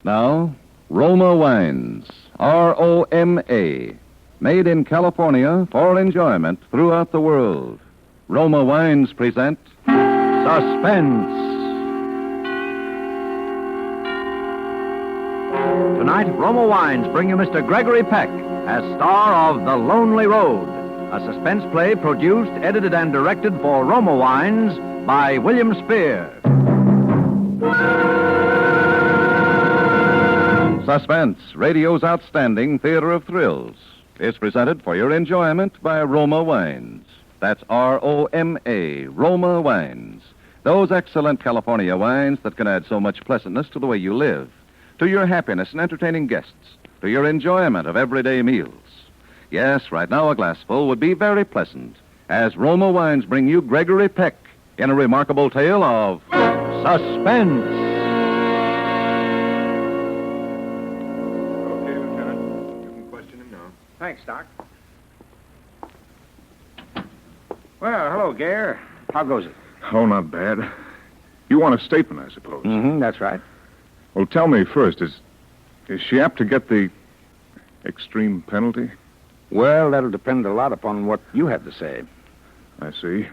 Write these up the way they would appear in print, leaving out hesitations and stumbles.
Now, Roma Wines, R-O-M-A, made in California for enjoyment throughout the world. Roma Wines present Suspense. Tonight, Roma Wines bring you Mr. Gregory Peck as star of The Lonely Road, a suspense play produced, edited, and directed for Roma Wines by William Spear. Suspense, radio's outstanding theater of thrills, is presented for your enjoyment by Roma Wines. That's R-O-M-A, Roma Wines. Those excellent California wines that can add so much pleasantness to the way you live, to your happiness in entertaining guests, to your enjoyment of everyday meals. Yes, right now a glassful would be very pleasant, as Roma Wines bring you Gregory Peck in a remarkable tale of suspense. Okay, Lieutenant. You can question him now. Thanks, Doc. Well, hello, Gare. How goes it? Oh, not bad. You want a statement, I suppose. Mm-hmm, that's right. Well, tell me first, is she apt to get the extreme penalty? Well, that'll depend a lot upon what you have to say. I see.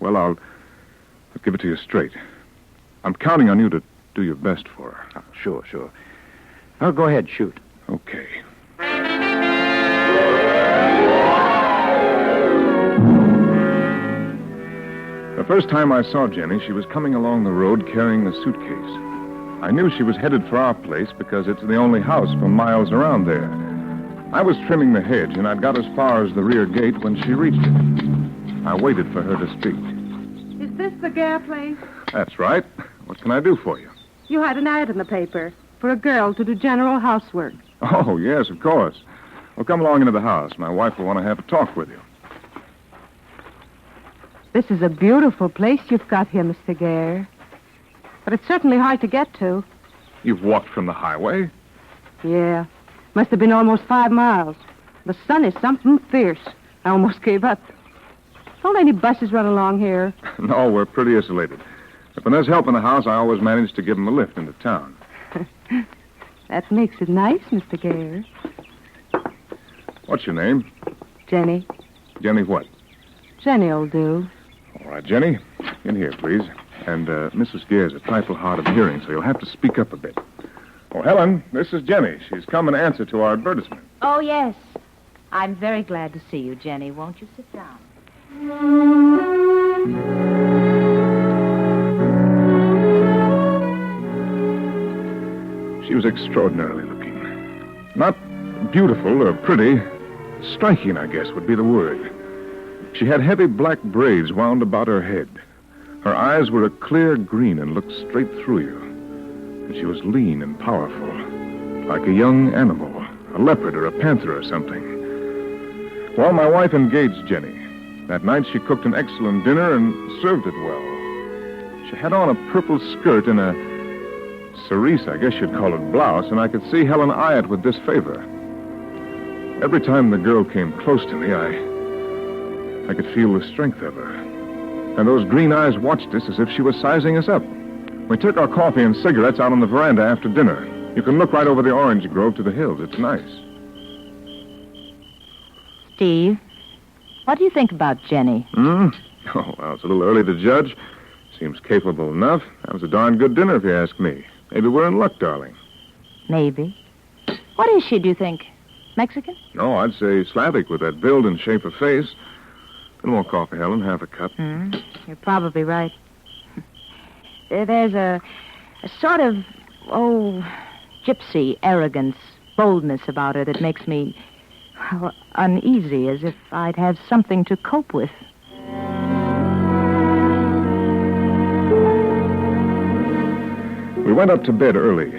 Well, I'll give it to you straight. I'm counting on you to do your best for her. Oh, sure. Oh, go ahead, shoot. Okay. The first time I saw Jenny, she was coming along the road carrying a suitcase. I knew she was headed for our place because it's the only house for miles around there. I was trimming the hedge, and I'd got as far as the rear gate when she reached it. I waited for her to speak. Is this the Gare place? That's right. What can I do for you? You had an ad in the paper for a girl to do general housework. Oh, yes, of course. Well, come along into the house. My wife will want to have a talk with you. This is a beautiful place you've got here, Mr. Gare. But it's certainly hard to get to. You've walked from the highway? Yeah. Must have been almost 5 miles. The sun is something fierce. I almost gave up. Don't any buses run along here? No, we're pretty isolated. If when there's help in the house, I always manage to give them a lift into town. That makes it nice, Mr. Gare. What's your name? Jenny. Jenny what? Jenny'll do. All right, Jenny. In here, please. And Mrs. Gare's a trifle hard of hearing, so you'll have to speak up a bit. Oh, Helen, this is Jenny. She's come in answer to our advertisement. Oh, yes. I'm very glad to see you, Jenny. Won't you sit down? She was extraordinarily looking. Not beautiful or pretty. Striking, I guess, would be the word. She had heavy black braids wound about her head. Her eyes were a clear green and looked straight through you. And she was lean and powerful, like a young animal, a leopard or a panther or something. Well, my wife engaged Jenny. That night she cooked an excellent dinner and served it well. She had on a purple skirt and a cerise, I guess you'd call it, blouse, and I could see Helen eye it with disfavor. Every time the girl came close to me, I could feel the strength of her. And those green eyes watched us as if she was sizing us up. We took our coffee and cigarettes out on the veranda after dinner. You can look right over the orange grove to the hills. It's nice. Steve, what do you think about Jenny? Oh, well, it's a little early to judge. Seems capable enough. That was a darn good dinner, if you ask me. Maybe we're in luck, darling. Maybe. What is she, do you think? Mexican? No, I'd say Slavic with that build and shape of face. A little more coffee, Helen. Half a cup. You're probably right. There's a sort of, gypsy arrogance, boldness about her that makes me uneasy, as if I'd have something to cope with. We went up to bed early.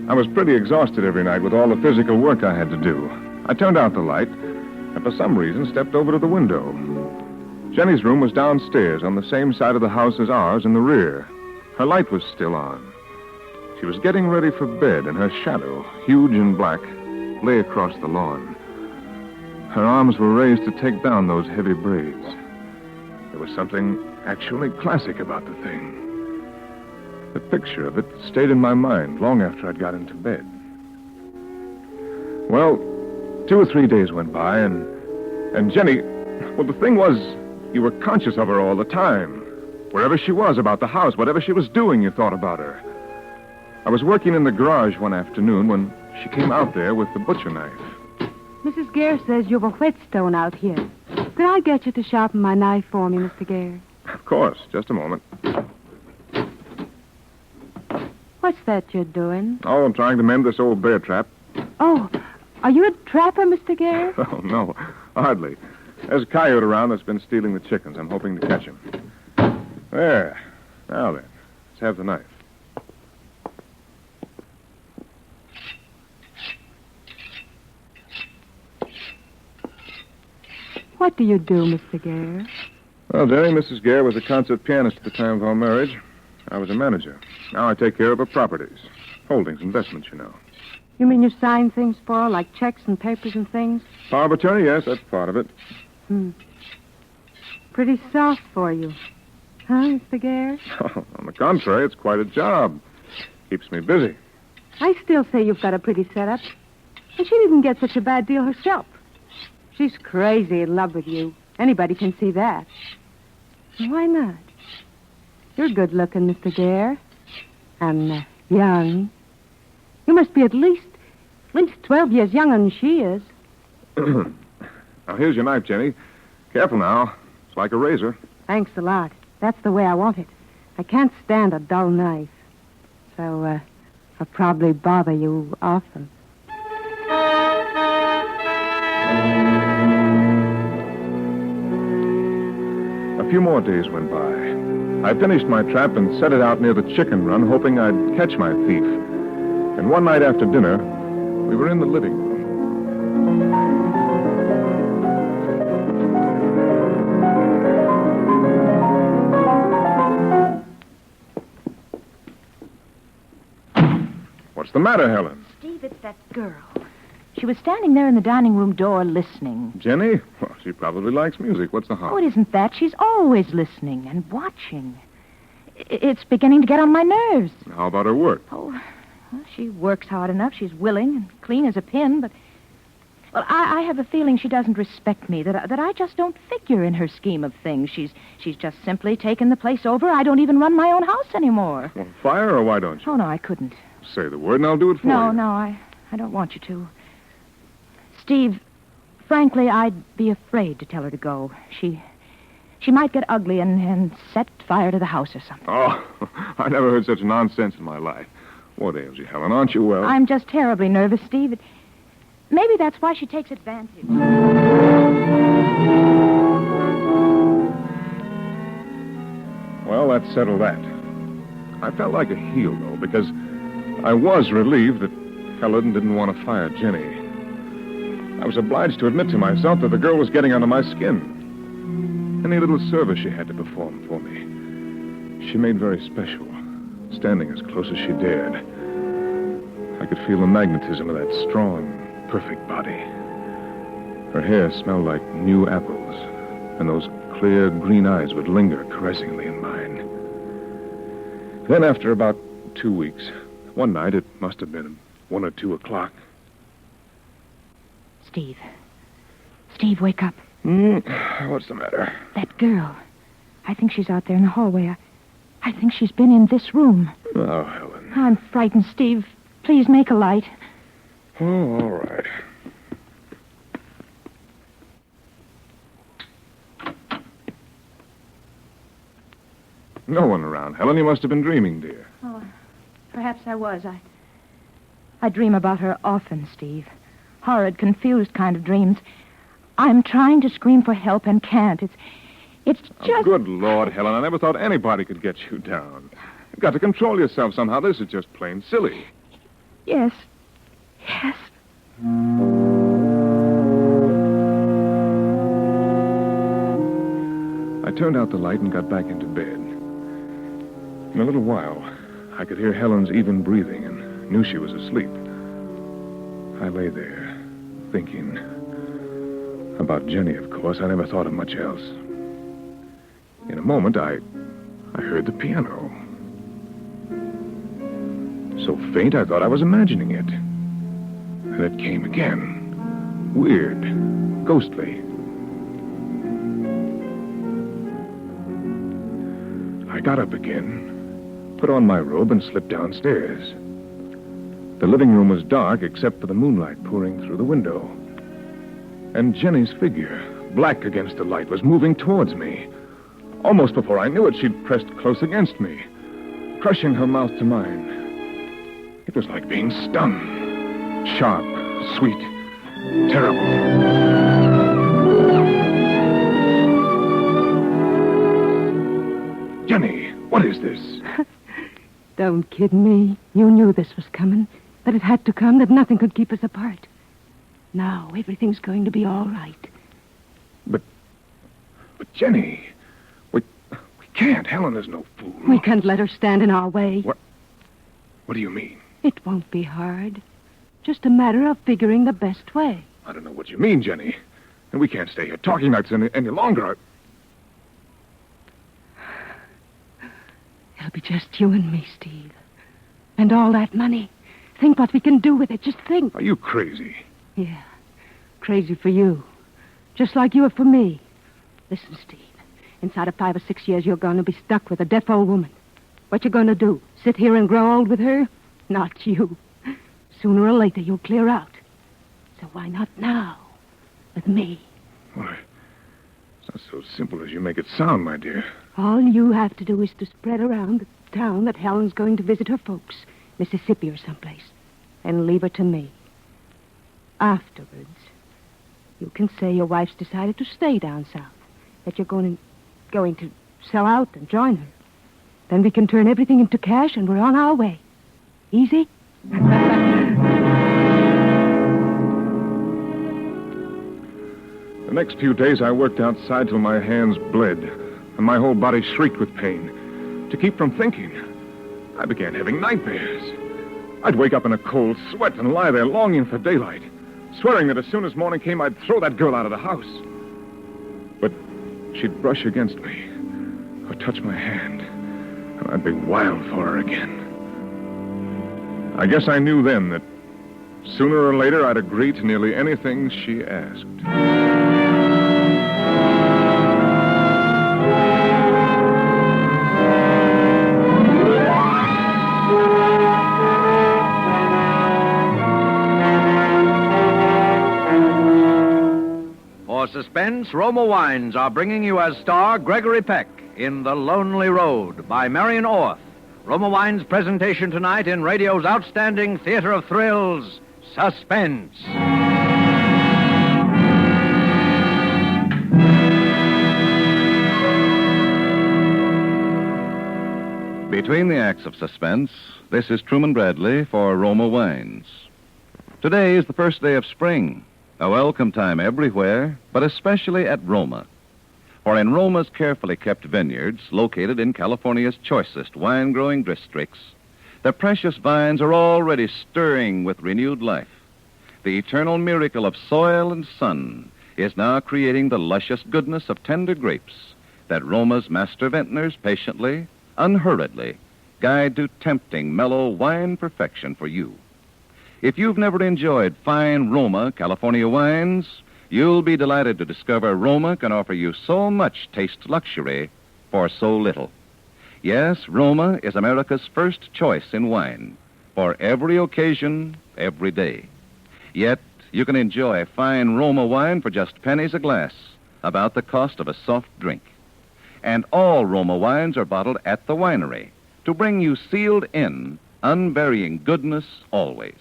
I was pretty exhausted every night with all the physical work I had to do. I turned out the light and for some reason stepped over to the window. Jenny's room was downstairs on the same side of the house as ours in the rear. Her light was still on. She was getting ready for bed, and her shadow, huge and black, lay across the lawn. Her arms were raised to take down those heavy braids. There was something actually classic about the thing. The picture of it stayed in my mind long after I'd got into bed. Well, 2 or 3 days went by, and Jenny, well, the thing was, you were conscious of her all the time. Wherever she was, about the house, whatever she was doing, you thought about her. I was working in the garage one afternoon when she came out there with the butcher knife. Mrs. Gare says you've a whetstone out here. Could I get you to sharpen my knife for me, Mr. Gare? Of course. Just a moment. What's that you're doing? Oh, I'm trying to mend this old bear trap. Oh, are you a trapper, Mr. Gare? Oh, no. Hardly. There's a coyote around that's been stealing the chickens. I'm hoping to catch him. There. Now then, let's have the knife. What do you do, Mr. Gare? Well, Jenny, Mrs. Gare was a concert pianist at the time of our marriage. I was a manager. Now I take care of her properties. Holdings, investments, you know. You mean you sign things for her, like checks and papers and things? Power of attorney, yes, that's part of it. Pretty soft for you. Huh, Mr. Gare? On the contrary, it's quite a job. Keeps me busy. I still say you've got a pretty setup. And she didn't get such a bad deal herself. She's crazy in love with you. Anybody can see that. Why not? You're good looking, Mr. Gare. And young. You must be at least 12 years younger than she is. Now, here's your knife, Jenny. Careful now. It's like a razor. Thanks a lot. That's the way I want it. I can't stand a dull knife. So, I'll probably bother you often. A few more days went by. I finished my trap and set it out near the chicken run, hoping I'd catch my thief. And one night after dinner, we were in the living room. What's the matter, Helen? Steve, it's that girl. She was standing there in the dining room door listening. Jenny? Well, she probably likes music. What's the harm? Oh, it isn't that. She's always listening and watching. It's beginning to get on my nerves. How about her work? Oh, well, she works hard enough. She's willing and clean as a pin, but... Well, I have a feeling she doesn't respect me, that I just don't figure in her scheme of things. She's just simply taken the place over. I don't even run my own house anymore. Well, fire her, or why don't you? Oh, no, I couldn't. Say the word and I'll do it for you. No, I don't want you to. Steve, frankly, I'd be afraid to tell her to go. She might get ugly and set fire to the house or something. Oh, I never heard such nonsense in my life. What ails you, Helen? Aren't you well? I'm just terribly nervous, Steve. Maybe that's why she takes advantage. Well, that settled that. I felt like a heel, though, because I was relieved that Helen didn't want to fire Jenny. I was obliged to admit to myself that the girl was getting under my skin. Any little service she had to perform for me, she made very special, standing as close as she dared. I could feel the magnetism of that strong, perfect body. Her hair smelled like new apples, and those clear green eyes would linger caressingly in mine. Then, after about 2 weeks, one night, it must have been 1 or 2 o'clock. Steve, wake up. What's the matter? That girl. I think she's out there in the hallway. I think she's been in this room. Oh, Helen. I'm frightened, Steve. Please make a light. Oh, all right. No one around, Helen. You must have been dreaming, dear. Oh, perhaps I was. I dream about her often, Steve. Horrid, confused kind of dreams. I'm trying to scream for help and can't. It's just... Oh, good Lord, Helen. I never thought anybody could get you down. You've got to control yourself somehow. This is just plain silly. Yes. I turned out the light and got back into bed. In a little while, I could hear Helen's even breathing and knew she was asleep. I lay there, thinking. About Jenny, of course. I never thought of much else. In a moment, I heard the piano. so faint I thought I was imagining it. And it came again. Weird. Ghostly. I got up again, put on my robe, and slipped downstairs. The living room was dark except for the moonlight pouring through the window. And Jenny's figure, black against the light, was moving towards me. Almost before I knew it, she'd pressed close against me, crushing her mouth to mine. It was like being stung. Sharp, sweet, terrible. Jenny, what is this? Don't kid me. You knew this was coming, that it had to come, that nothing could keep us apart. Now, everything's going to be all right. But Jenny, we can't. Helen is no fool. We can't let her stand in our way. What do you mean? It won't be hard. Just a matter of figuring the best way. I don't know what you mean, Jenny. And we can't stay here talking like this any longer. It'll be just you and me, Steve. And all that money. Think what we can do with it. Just think. Are you crazy? Yeah. Crazy for you. Just like you are for me. Listen, Steve. Inside of 5 or 6 years, you're going to be stuck with a deaf old woman. What you going to do? Sit here and grow old with her? Not you. Sooner or later, you'll clear out. So why not now? With me. Why, it's not so simple as you make it sound, my dear. All you have to do is to spread around the town that Helen's going to visit her folks, Mississippi or someplace, and leave her to me. Afterwards, you can say your wife's decided to stay down south, that you're going to sell out and join her. Then we can turn everything into cash and we're on our way. Easy? The next few days I worked outside till my hands bled and my whole body shrieked with pain. To keep from thinking, I began having nightmares. I'd wake up in a cold sweat and lie there longing for daylight, swearing that as soon as morning came, I'd throw that girl out of the house. But she'd brush against me or touch my hand, and I'd be wild for her again. I guess I knew then that sooner or later I'd agree to nearly anything she asked. For Suspense, Roma Wines are bringing you as star Gregory Peck in The Lonely Road by Marion Orth. Roma Wines' presentation tonight in radio's outstanding theater of thrills, Suspense. Between the acts of Suspense, this is Truman Bradley for Roma Wines. Today is the first day of spring, a welcome time everywhere, but especially at Roma. For in Roma's carefully kept vineyards, located in California's choicest wine-growing districts, the precious vines are already stirring with renewed life. The eternal miracle of soil and sun is now creating the luscious goodness of tender grapes that Roma's master vintners patiently, unhurriedly, guide to tempting, mellow wine perfection for you. If you've never enjoyed fine Roma California wines, you'll be delighted to discover Roma can offer you so much taste luxury for so little. Yes, Roma is America's first choice in wine for every occasion, every day. Yet, you can enjoy fine Roma wine for just pennies a glass, about the cost of a soft drink. And all Roma wines are bottled at the winery to bring you sealed-in, unvarying goodness always.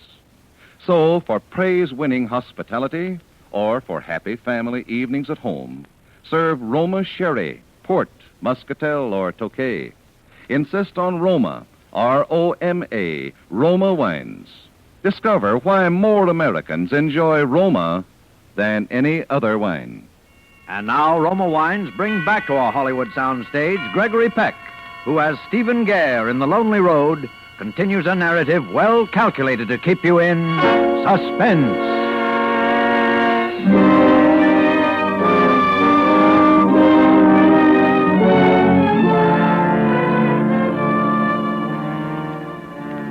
So, for praise-winning hospitality, or for happy family evenings at home, serve Roma Sherry, Port, Muscatel, or Tokay. Insist on Roma, R-O-M-A, Roma wines. Discover why more Americans enjoy Roma than any other wine. And now Roma Wines bring back to our Hollywood soundstage Gregory Peck, who as Stephen Gare in The Lonely Road continues a narrative well calculated to keep you in suspense.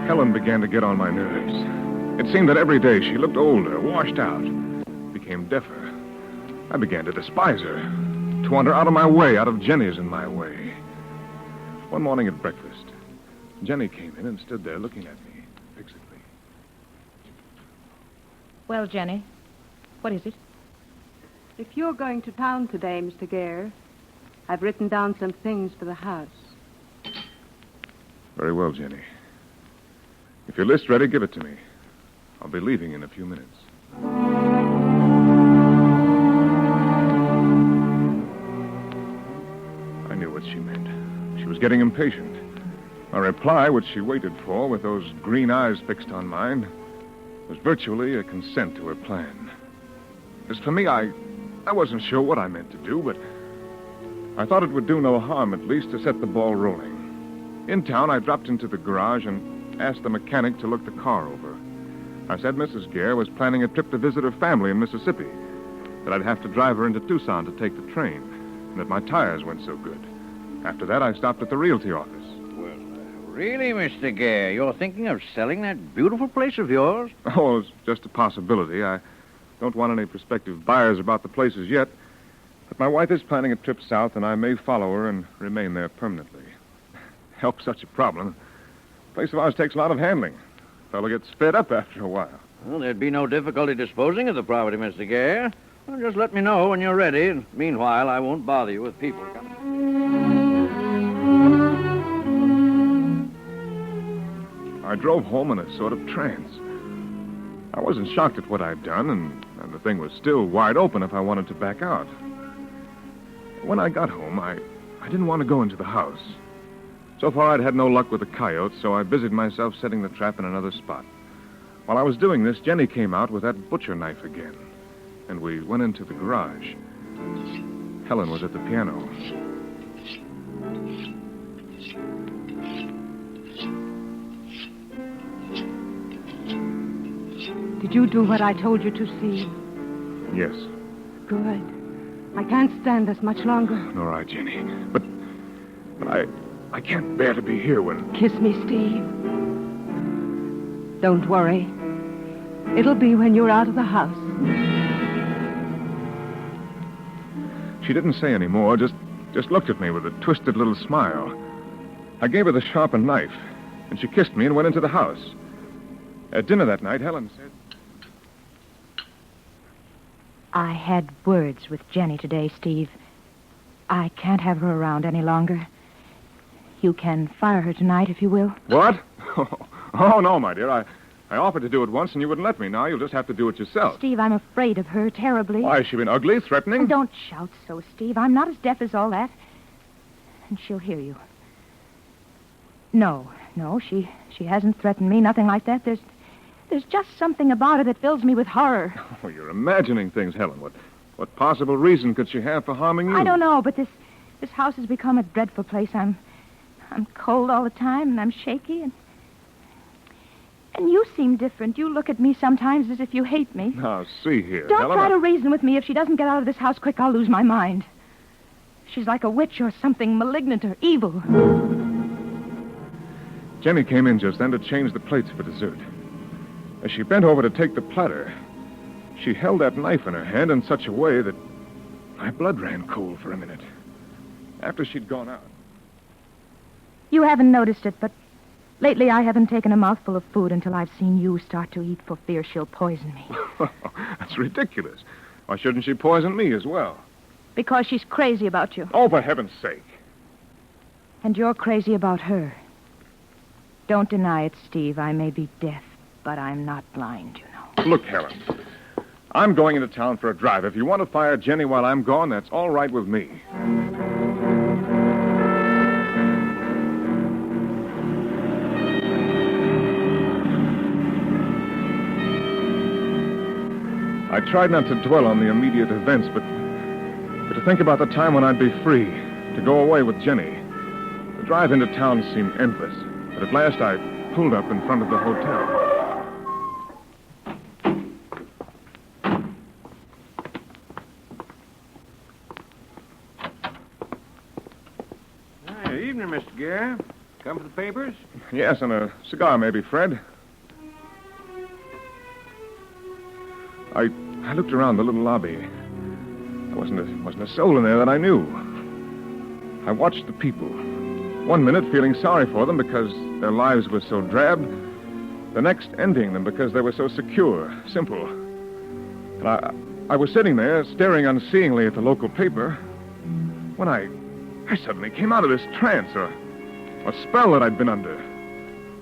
Helen began to get on my nerves. It seemed that every day she looked older, washed out, became deffer. I began to despise her, to want her out of my way, out of Jenny's in my way. One morning at breakfast, Jenny came in and stood there looking at me fixedly. Well, Jenny, what is it? If you're going to town today, Mr. Gare, I've written down some things for the house. Very well, Jenny. If your list's ready, give it to me. I'll be leaving in a few minutes. I knew what she meant. She was getting impatient. A reply, which she waited for with those green eyes fixed on mine, was virtually a consent to her plan. As for me, I wasn't sure what I meant to do, but I thought it would do no harm, at least, to set the ball rolling. In town, I dropped into the garage and asked the mechanic to look the car over. I said Mrs. Gare was planning a trip to visit her family in Mississippi, that I'd have to drive her into Tucson to take the train, and that my tires weren't so good. After that, I stopped at the realty office. Well, really, Mr. Gare, you're thinking of selling that beautiful place of yours? Oh, it's just a possibility. I don't want any prospective buyers about the places yet, but my wife is planning a trip south, and I may follow her and remain there permanently. Help such a problem. A place of ours takes a lot of handling. A fellow gets fed up after a while. Well, there'd be no difficulty disposing of the property, Mr. Gare. Well, just let me know when you're ready, and meanwhile, I won't bother you with people coming. I drove home in a sort of trance. I wasn't shocked at what I'd done, and the thing was still wide open if I wanted to back out. When I got home, I didn't want to go into the house. So far, I'd had no luck with the coyotes, so I busied myself setting the trap in another spot. While I was doing this, Jenny came out with that butcher knife again, and we went into the garage. Helen was at the piano. Did you do what I told you to, Steve? Yes. Good. I can't stand this much longer. All right, Jenny. But I can't bear to be here when... Kiss me, Steve. Don't worry. It'll be when you're out of the house. She didn't say any more, just looked at me with a twisted little smile. I gave her the sharpened knife, and she kissed me and went into the house. At dinner that night, Helen said... I had words with Jenny today, Steve. I can't have her around any longer. You can fire her tonight if you will. What? Oh, no, my dear. I offered to do it once, and you wouldn't let me. Now you'll just have to do it yourself. Steve, I'm afraid of her terribly. Why, has she been ugly, threatening? Don't shout so, Steve. I'm not as deaf as all that. And she'll hear you. No, she hasn't threatened me, nothing like that. There's just something about her that fills me with horror. Oh, you're imagining things, Helen. What possible reason could she have for harming you? I don't know, but this house has become a dreadful place. I'm cold all the time, and I'm shaky, and you seem different. You look at me sometimes as if you hate me. Now, see here, Don't Helen, try to reason with me. If she doesn't get out of this house quick, I'll lose my mind. She's like a witch or something malignant or evil. Jenny came in just then to change the plates for dessert. As she bent over to take the platter, she held that knife in her hand in such a way that my blood ran cold for a minute. After she'd gone out... You haven't noticed it, but lately I haven't taken a mouthful of food until I've seen you start to eat for fear she'll poison me. That's ridiculous. Why shouldn't she poison me as well? Because she's crazy about you. Oh, for heaven's sake. And you're crazy about her. Don't deny it, Steve. I may be deaf, but I'm not blind, you know. Look, Helen, I'm going into town for a drive. If you want to fire Jenny while I'm gone, that's all right with me. I tried not to dwell on the immediate events, but to think about the time when I'd be free, to go away with Jenny. The drive into town seemed endless, but at last I pulled up in front of the hotel. Hey, evening, Mr. Gare. Come for the papers? Yes, and a cigar, maybe, Fred. I looked around the little lobby. There wasn't a soul in there that I knew. I watched the people. One minute feeling sorry for them because their lives were so drab. The next envying them because they were so secure, simple. And I was sitting there staring unseeingly at the local paper when I suddenly came out of this trance or spell that I'd been under.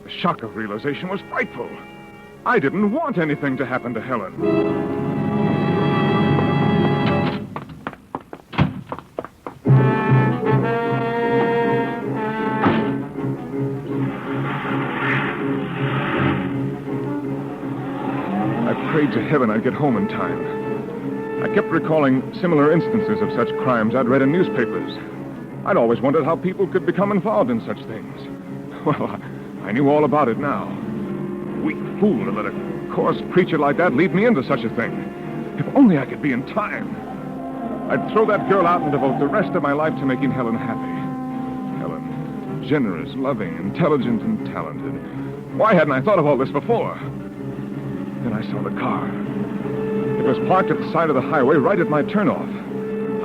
The shock of realization was frightful. I didn't want anything to happen to Helen. I prayed to heaven I'd get home in time. I kept recalling similar instances of such crimes I'd read in newspapers. I'd always wondered how people could become involved in such things. Well, I knew all about it now. Weak fool to let a coarse creature like that lead me into such a thing. If only I could be in time. I'd throw that girl out and devote the rest of my life to making Helen happy. Helen, generous, loving, intelligent, and talented. Why hadn't I thought of all this before? Then I saw the car. It was parked at the side of the highway right at my turnoff.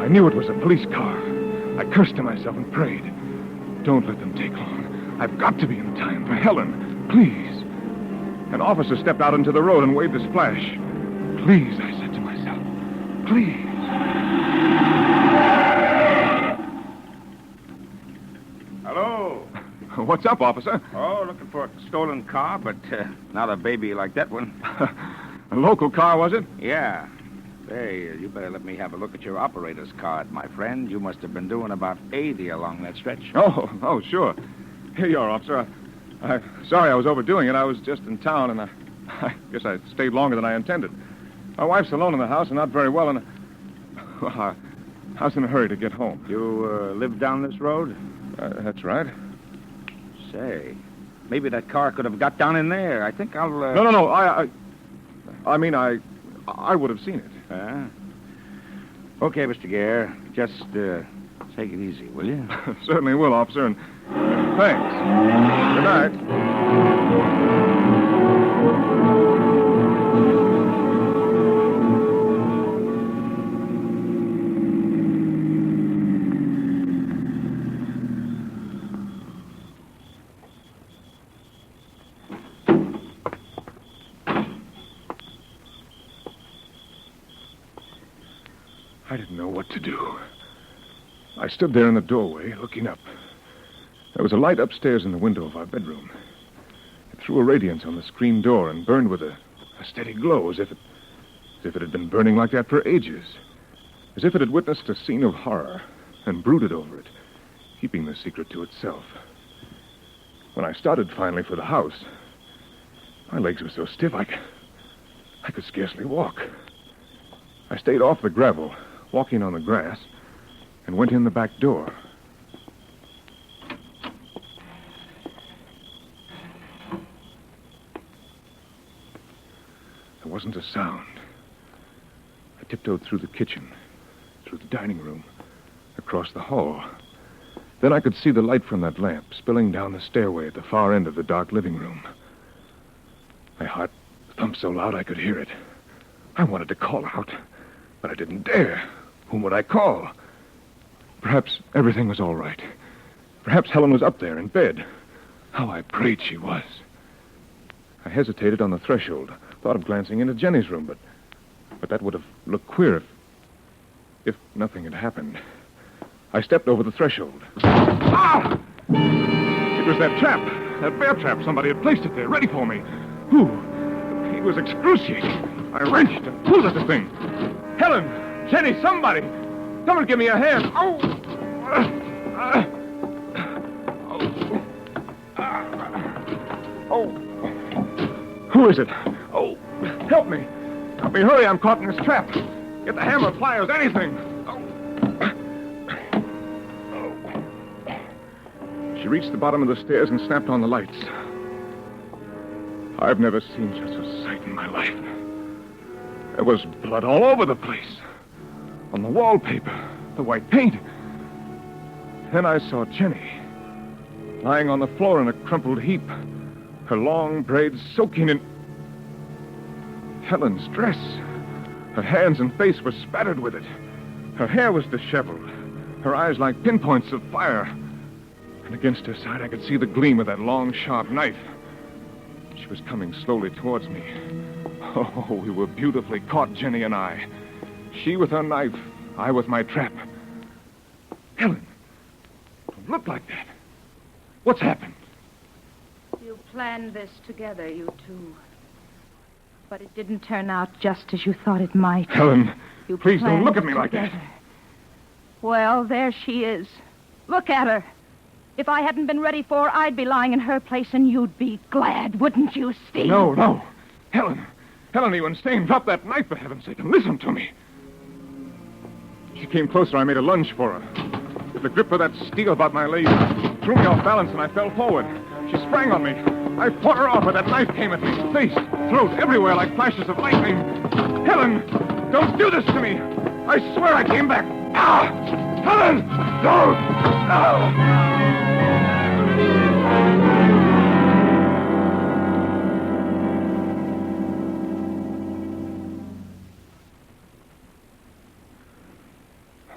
I knew it was a police car. I cursed to myself and prayed. Don't let them take long. I've got to be in time for Helen. Please. An officer stepped out into the road and waved his flash. Please, I said to myself. Please. Hello. What's up, officer? Oh, looking for a stolen car, but not a baby like that one. A local car, was it? Yeah. Hey, you better let me have a look at your operator's card, my friend. You must have been doing about 80 along that stretch. Oh, sure. Here you are, officer. Sorry I was overdoing it. I was just in town, and I guess I stayed longer than I intended. My wife's alone in the house and not very well, and I was in a hurry to get home. You live down this road? That's right. Say, maybe that car could have got down in there. I think I'll... No. I mean, I would have seen it. Okay, Mr. Gare. Just take it easy, will you? Certainly will, officer, and thanks. Good night. I didn't know what to do. I stood there in the doorway, looking up. There was a light upstairs in the window of our bedroom. It threw a radiance on the screen door and burned with a steady glow, as if it had been burning like that for ages. As if it had witnessed a scene of horror and brooded over it, keeping the secret to itself. When I started finally for the house, my legs were so stiff I could scarcely walk. I stayed off the gravel, walking on the grass, and went in the back door. There wasn't a sound. I tiptoed through the kitchen, through the dining room, across the hall. Then I could see the light from that lamp spilling down the stairway at the far end of the dark living room. My heart thumped so loud I could hear it. I wanted to call out, but I didn't dare. Whom would I call? Perhaps everything was all right. Perhaps Helen was up there in bed. How I prayed she was. I hesitated on the threshold, thought of glancing into Jenny's room, but that would have looked queer if nothing had happened. I stepped over the threshold. Ah! It was that trap, that bear trap. Somebody had placed it there, ready for me. Who? The pain was excruciating. I wrenched and pulled at the thing. Helen! Jenny, somebody! Come and give me a hand. Oh! Who is it? Oh, help me. Help me, hurry, I'm caught in this trap. Get the hammer, pliers, anything. She reached the bottom of the stairs and snapped on the lights. I've never seen such a sight in my life. There was blood all over the place. On the wallpaper, the white paint. Then I saw Jenny. lying on the floor in a crumpled heap, her long braids soaking in Helen's dress. Her hands and face were spattered with it. Her hair was disheveled, her eyes like pinpoints of fire. And against her side, I could see the gleam of that long, sharp knife. She was coming slowly towards me. Oh, we were beautifully caught, Jenny and I. She with her knife, I with my trap. Helen, don't look like that. What's happened? You planned this together, you two. But it didn't turn out just as you thought it might. Helen, You please don't planned look at me it like that. together. Well, there she is. Look at her. If I hadn't been ready for her, I'd be lying in her place, and you'd be glad, wouldn't you, Steve? No. Helen, are you insane? Drop that knife, for heaven's sake, and listen to me. She came closer. I made a lunge for her. The grip of that steel about my leg threw me off balance, and I fell forward. She sprang on me. I fought her off, but that knife came at me. Face, throat, everywhere like flashes of lightning. Helen, don't do this to me. I swear I came back. Ah! Helen, don't! Ah!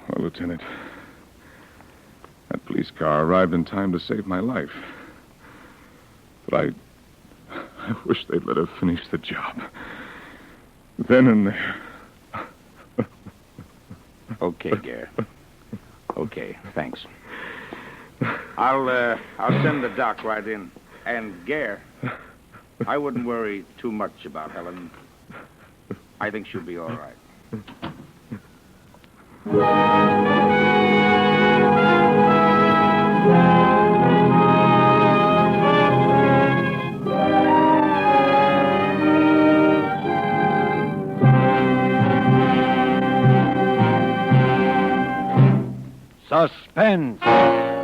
Well, Lieutenant, that police car arrived in time to save my life. But I wish they'd let her finish the job. Then and there. Okay, Gare. Okay, thanks. I'll send the doc right in. And, Gare, I wouldn't worry too much about Helen. I think she'll be all right. Suspense.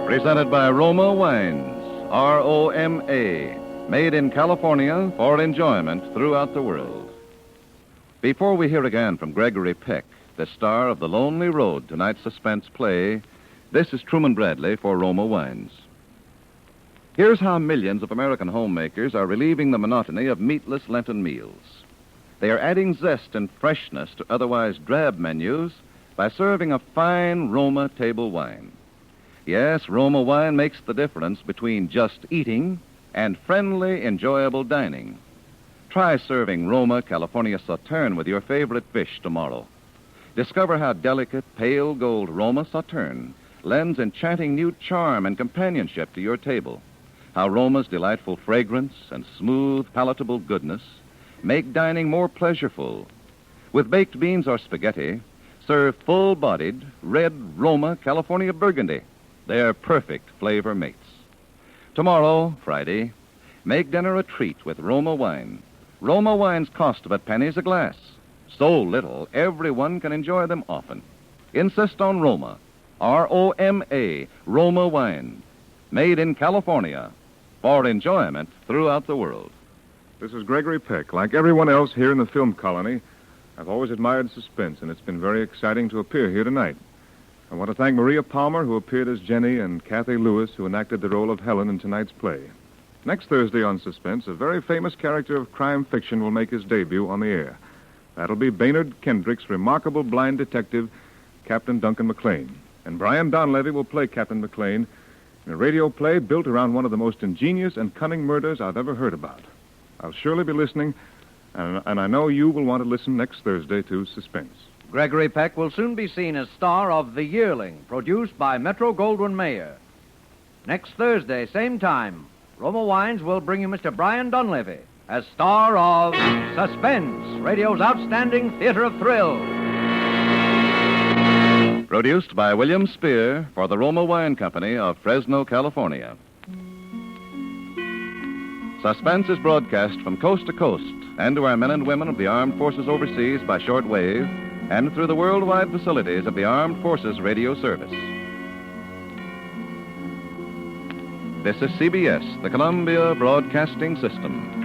Presented by Roma Wines, R-O-M-A, made in California for enjoyment throughout the world. Before we hear again from Gregory Peck, the star of The Lonely Road, tonight's suspense play, this is Truman Bradley for Roma Wines. Here's how millions of American homemakers are relieving the monotony of meatless Lenten meals. They are adding zest and freshness to otherwise drab menus by serving a fine Roma table wine. Yes, Roma wine makes the difference between just eating and friendly, enjoyable dining. Try serving Roma California Sauterne with your favorite fish tomorrow. Discover how delicate, pale gold Roma Sauterne lends enchanting new charm and companionship to your table. How Roma's delightful fragrance and smooth, palatable goodness make dining more pleasureful. With baked beans or spaghetti, serve full-bodied red Roma California Burgundy. They're perfect flavor mates. Tomorrow, Friday, make dinner a treat with Roma wine. Roma wines cost but pennies a glass. So little, everyone can enjoy them often. Insist on Roma, R-O-M-A, Roma wine, made in California for enjoyment throughout the world. This is Gregory Peck. Like everyone else here in the film colony, I've always admired Suspense, and it's been very exciting to appear here tonight. I want to thank Maria Palmer, who appeared as Jenny, and Cathy Lewis, who enacted the role of Helen in tonight's play. Next Thursday on Suspense, a very famous character of crime fiction will make his debut on the air. That'll be Baynard Kendrick's remarkable blind detective, Captain Duncan McLean. And Brian Donlevy will play Captain McLean in a radio play built around one of the most ingenious and cunning murders I've ever heard about. I'll surely be listening, and I know you will want to listen next Thursday to Suspense. Gregory Peck will soon be seen as star of The Yearling, produced by Metro-Goldwyn-Mayer. Next Thursday, same time, Roma Wines will bring you Mr. Brian Donlevy as star of Suspense, radio's outstanding theater of thrills. Produced by William Spear for the Roma Wine Company of Fresno, California. Suspense is broadcast from coast to coast and to our men and women of the Armed Forces overseas by shortwave and through the worldwide facilities of the Armed Forces Radio Service. This is CBS, the Columbia Broadcasting System.